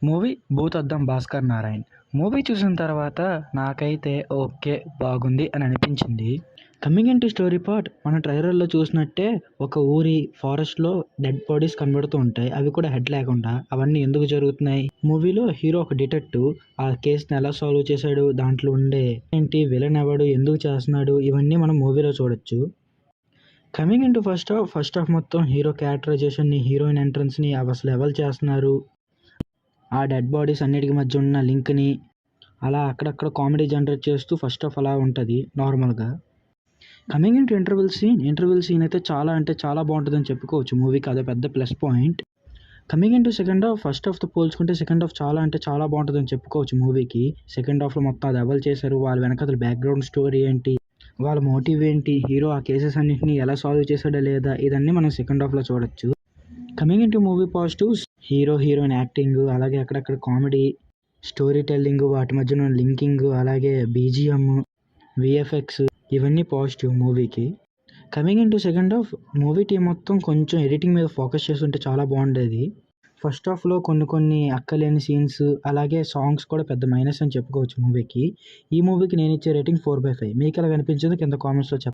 Movie 'భూతద్దం Bhaskar Narayan'. Movie చూసిన తర్వాత నాకైతే ఓకే. బాగుంది అని అనిపించింది. Coming in to story part, మన ట్రైలర్‌లో చూసినట్టే ఒక ఊరి ఫారెస్ట్‌లో డెడ్ బాడీస్ కనబడుతూ ఉంటాయి. అవి కూడా హెడ్ లేకుండా. అవన్నీ ఎందుకు జరుగుతున్నాయి? మూవీలో హీరో ఒక డిటెక్టివ్. ఆ కేస్‌ని ఎలా సాల్వ్ చేశాడు? దాంట్లో ఉండే ఏంటి? విలన్ ఎవడు? ఎందుకు చేస్తున్నాడు? ఇవన్నీ మనం మూవీలో చూడొచ్చు. Coming in to first half మొత్తం హీరో క్యారెక్టరైజేషన్‌ని, హీరోయిన్ ఎంట్రన్స్‌ని అసలు ఎవరు చేస్తున్నారు? ఆ డెడ్ బాడీస్ అన్నిటికి మధ్య ఉన్న లింక్‌ని అలా అక్కడక్కడ కామెడీ జనరేట్ చేస్తూ ఫస్ట్ హాఫ్ అలా ఉంటది నార్మల్‌గా. Coming in to interval scene అయితే చాలా అంటే చాలా బావుంటదని చెప్పుకోవచ్చు మూవీకి. అదో పెద్ద plus point. Coming in to second half, first హాఫ్‌తో పోల్చుకుంటే సెకండ్ హాఫ్ చాలా అంటే చాలా బావుంటదని చెప్పుకోవచ్చు మూవీకి. సెకండ్ హాఫ్‌లో మొత్తం అది ఎవరు చేశారు? వాళ్ళ వెనకాతల బ్యాక్‌గ్రౌండ్ స్టోరీ ఏంటి? వాళ్ళ మోటివ్ ఏంటి? హీరో ఆ కేసెస్ అన్నిటిని ఎలా సాల్వ్ చేశాడా లేదా? ఇదన్నీ మనం సెకండ్ హాఫ్‌లో చూడొచ్చు. Coming in to movie positives, hero, heroine acting, అలాగే అక్కడక్కడ కామెడీ, స్టోరీ టెల్లింగ్, వాటి మధ్యన లింకింగ్, అలాగే బీజీఎం, వీఎఫ్ఎక్స్ ఇవన్నీ పాజిటివ్ మూవీకి. Coming in to second half, movie team మొత్తం కొంచెం ఎడిటింగ్ మీద ఫోకస్ చేస్తుంటే చాలా బాగుండేది. ఫస్ట్ హాఫ్లో కొన్ని అక్కలేని సీన్స్, అలాగే సాంగ్స్ కూడా పెద్ద మైనస్ అని చెప్పుకోవచ్చు మూవీకి. ఈ మూవీకి నేను ఇచ్చే రేటింగ్ 4/5. మీకు ఎలా అనిపించిందో కింద కామెంట్స్లో చెప్పండి.